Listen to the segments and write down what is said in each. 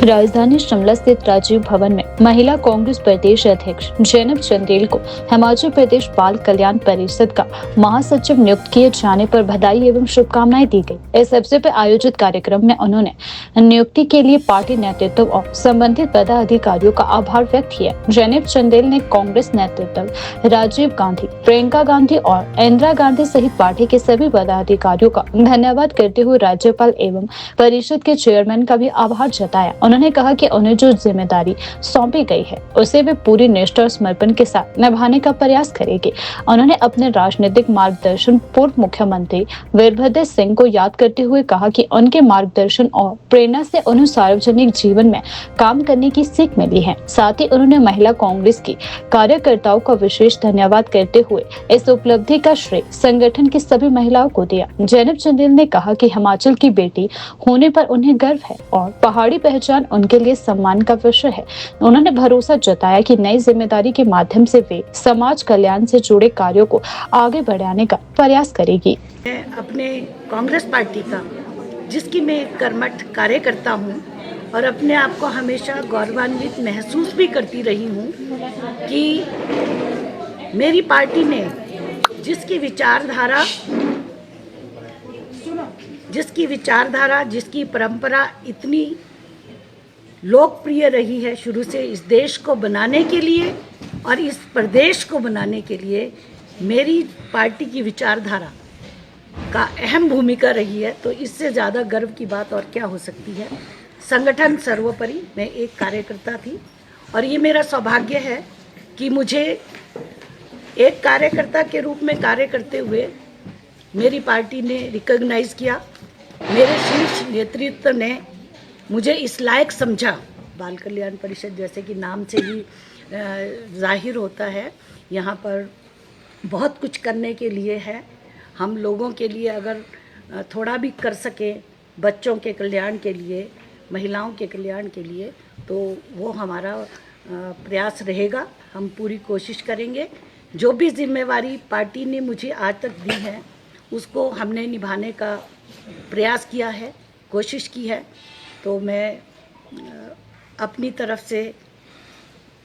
राजधानी शिमला स्थित राजीव भवन में महिला कांग्रेस प्रदेश अध्यक्ष जैनब चंदेल को हिमाचल प्रदेश बाल कल्याण परिषद का महासचिव नियुक्त किए जाने पर बधाई एवं शुभकामनाएं दी गई। इस अवसर पर आयोजित कार्यक्रम में उन्होंने नियुक्ति के लिए पार्टी नेतृत्व और संबंधित पदाधिकारियों का आभार व्यक्त किया। जैनब चंदेल ने कांग्रेस नेतृत्व राजीव गांधी, प्रियंका गांधी और इंदिरा गांधी सहित पार्टी के सभी पदाधिकारियों का धन्यवाद करते हुए राज्यपाल एवं परिषद के चेयरमैन का भी आभार जताया। उन्होंने कहा कि उन्हें जो जिम्मेदारी सौंपी गई है उसे वे पूरी निष्ठा और समर्पण के साथ निभाने का प्रयास करेंगे। उन्होंने अपने राजनीतिक मार्गदर्शन पूर्व मुख्यमंत्री वीरभद्र सिंह को याद करते हुए कहा कि उनके मार्गदर्शन और प्रेरणा से उन्हें सार्वजनिक जीवन में काम करने की सीख मिली है। साथ ही उन्होंने महिला कांग्रेस की कार्यकर्ताओं का विशेष धन्यवाद करते हुए इस उपलब्धि का श्रेय संगठन की सभी महिलाओं को दिया। जैनब चंदेल ने कहा कि हिमाचल की बेटी होने पर उन्हें गर्व है और पहाड़ी पहचान उनके लिए सम्मान का विषय है। उन्होंने भरोसा जताया कि नई जिम्मेदारी के माध्यम से वे समाज कल्याण से जुड़े कार्यों को आगे बढ़ाने का प्रयास करेगी। मैं अपने कांग्रेस पार्टी का, जिसकी मैं एक कर्मठ कार्यकर्ता हूं और अपने आप को हमेशा गौरवान्वित महसूस भी करती रही हूं कि मेरी पार्टी ने जिसकी विचारधारा, जिसकी परंपरा इतनी लोकप्रिय रही है शुरू से, इस देश को बनाने के लिए और इस प्रदेश को बनाने के लिए मेरी पार्टी की विचारधारा का अहम भूमिका रही है, तो इससे ज़्यादा गर्व की बात और क्या हो सकती है। संगठन सर्वोपरि, मैं एक कार्यकर्ता थी और ये मेरा सौभाग्य है कि मुझे एक कार्यकर्ता के रूप में कार्य करते हुए मेरी पार्टी ने रिकॉग्नाइज़ किया। मेरे शीर्ष नेतृत्व ने मुझे इस लायक समझा। बाल कल्याण परिषद जैसे कि नाम से ही जाहिर होता है, यहाँ पर बहुत कुछ करने के लिए है। हम लोगों के लिए अगर थोड़ा भी कर सकें, बच्चों के कल्याण के लिए, महिलाओं के कल्याण के लिए, तो वो हमारा प्रयास रहेगा। हम पूरी कोशिश करेंगे। जो भी जिम्मेवारी पार्टी ने मुझे आज तक दी है उसको हमने निभाने का प्रयास किया है, कोशिश की है। तो मैं अपनी तरफ से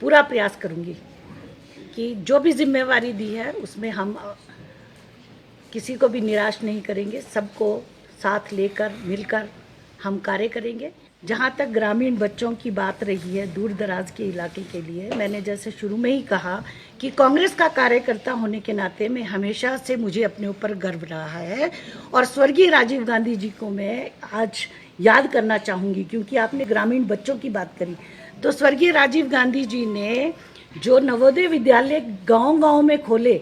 पूरा प्रयास करूंगी कि जो भी जिम्मेवारी दी है उसमें हम किसी को भी निराश नहीं करेंगे, सबको साथ लेकर मिलकर हम कार्य करेंगे। जहाँ तक ग्रामीण बच्चों की बात रही है, दूर दराज के इलाके के लिए, मैंने जैसे शुरू में ही कहा कि कांग्रेस का कार्यकर्ता होने के नाते में हमेशा से मुझे अपने ऊपर गर्व रहा है और स्वर्गीय राजीव गांधी जी को मैं आज याद करना चाहूँगी, क्योंकि आपने ग्रामीण बच्चों की बात करी। तो स्वर्गीय राजीव गांधी जी ने जो नवोदय विद्यालय गांव-गांव में खोले,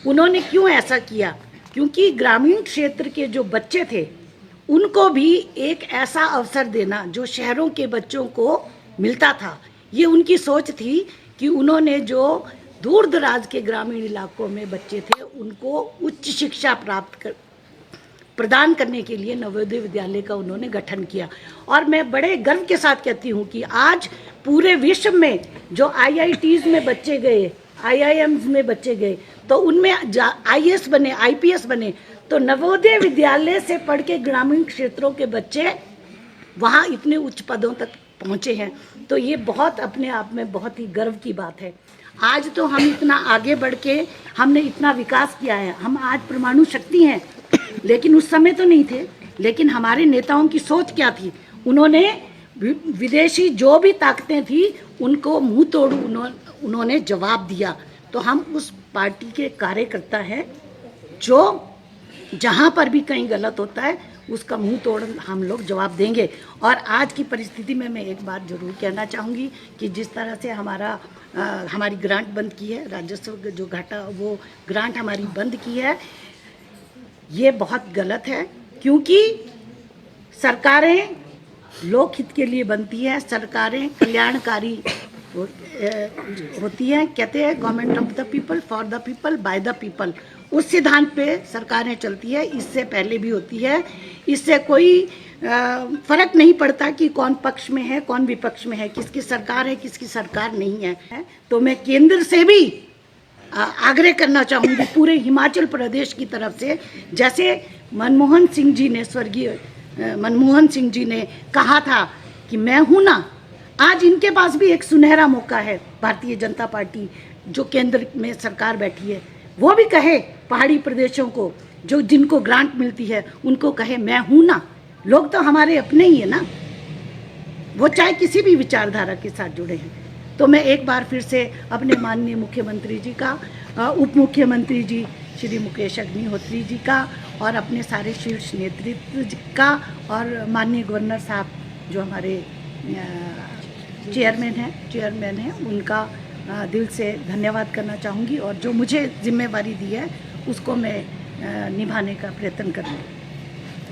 उन्होंने क्यों ऐसा किया? क्योंकि ग्रामीण क्षेत्र के जो बच्चे थे उनको भी एक ऐसा अवसर देना जो शहरों के बच्चों को मिलता था, ये उनकी सोच थी कि उन्होंने जो दूर दराज के ग्रामीण इलाकों में बच्चे थे उनको उच्च शिक्षा प्रदान करने के लिए नवोदय विद्यालय का उन्होंने गठन किया। और मैं बड़े गर्व के साथ कहती हूँ कि आज पूरे विश्व में जो IITs में बच्चे गए, IIMs में बच्चे गए, तो उनमें IAS बने, IPS बने, तो नवोदय विद्यालय से पढ़ के ग्रामीण क्षेत्रों के बच्चे वहाँ इतने उच्च पदों तक पहुँचे हैं। तो ये बहुत अपने आप में बहुत ही गर्व की बात है। आज तो हम इतना आगे बढ़ के हमने इतना विकास किया है। हम आज परमाणु शक्ति हैं, लेकिन उस समय तो नहीं थे। लेकिन हमारे नेताओं की सोच क्या थी? उन्होंने विदेशी जो भी ताकतें थी उनको मुंह तोड़ उन्होंने जवाब दिया। तो हम उस पार्टी के कार्यकर्ता हैं जो जहाँ पर भी कहीं गलत होता है उसका मुंह तोड़ हम लोग जवाब देंगे। और आज की परिस्थिति में मैं एक बात जरूर कहना चाहूँगी कि जिस तरह से हमारी ग्रांट बंद की है, राजस्व जो घाटा वो ग्रांट हमारी बंद की है, ये बहुत गलत है। क्योंकि सरकारें लोकहित के लिए बनती है, सरकारें कल्याणकारी होती हैं। कहते हैं government of the people, for the people, by the people. उस सिद्धांत पे सरकारें चलती है। इससे पहले भी होती है। इससे कोई फर्क नहीं पड़ता कि कौन पक्ष में है, कौन विपक्ष में है, किसकी सरकार है, किसकी सरकार नहीं है। तो मैं केंद्र से भी आग्रह करना चाहूँगी पूरे हिमाचल प्रदेश की तरफ से, जैसे स्वर्गीय मनमोहन सिंह जी ने कहा था कि मैं हूं ना। आज इनके पास भी एक सुनहरा मौका है, भारतीय जनता पार्टी जो केंद्र में सरकार बैठी है, वो भी कहे पहाड़ी प्रदेशों को, जो जिनको ग्रांट मिलती है उनको कहे मैं हूं ना। लोग तो हमारे अपने ही है ना, वो चाहे किसी भी विचारधारा के साथ जुड़े हैं। तो मैं एक बार फिर से अपने माननीय मुख्यमंत्री जी का, उप मुख्यमंत्री जी श्री मुकेश अग्निहोत्री जी का और अपने सारे शीर्ष नेतृत्व का और माननीय गवर्नर साहब जो हमारे चेयरमैन हैं उनका दिल से धन्यवाद करना चाहूँगी और जो मुझे जिम्मेवारी दी है उसको मैं निभाने का प्रयत्न करूँगी।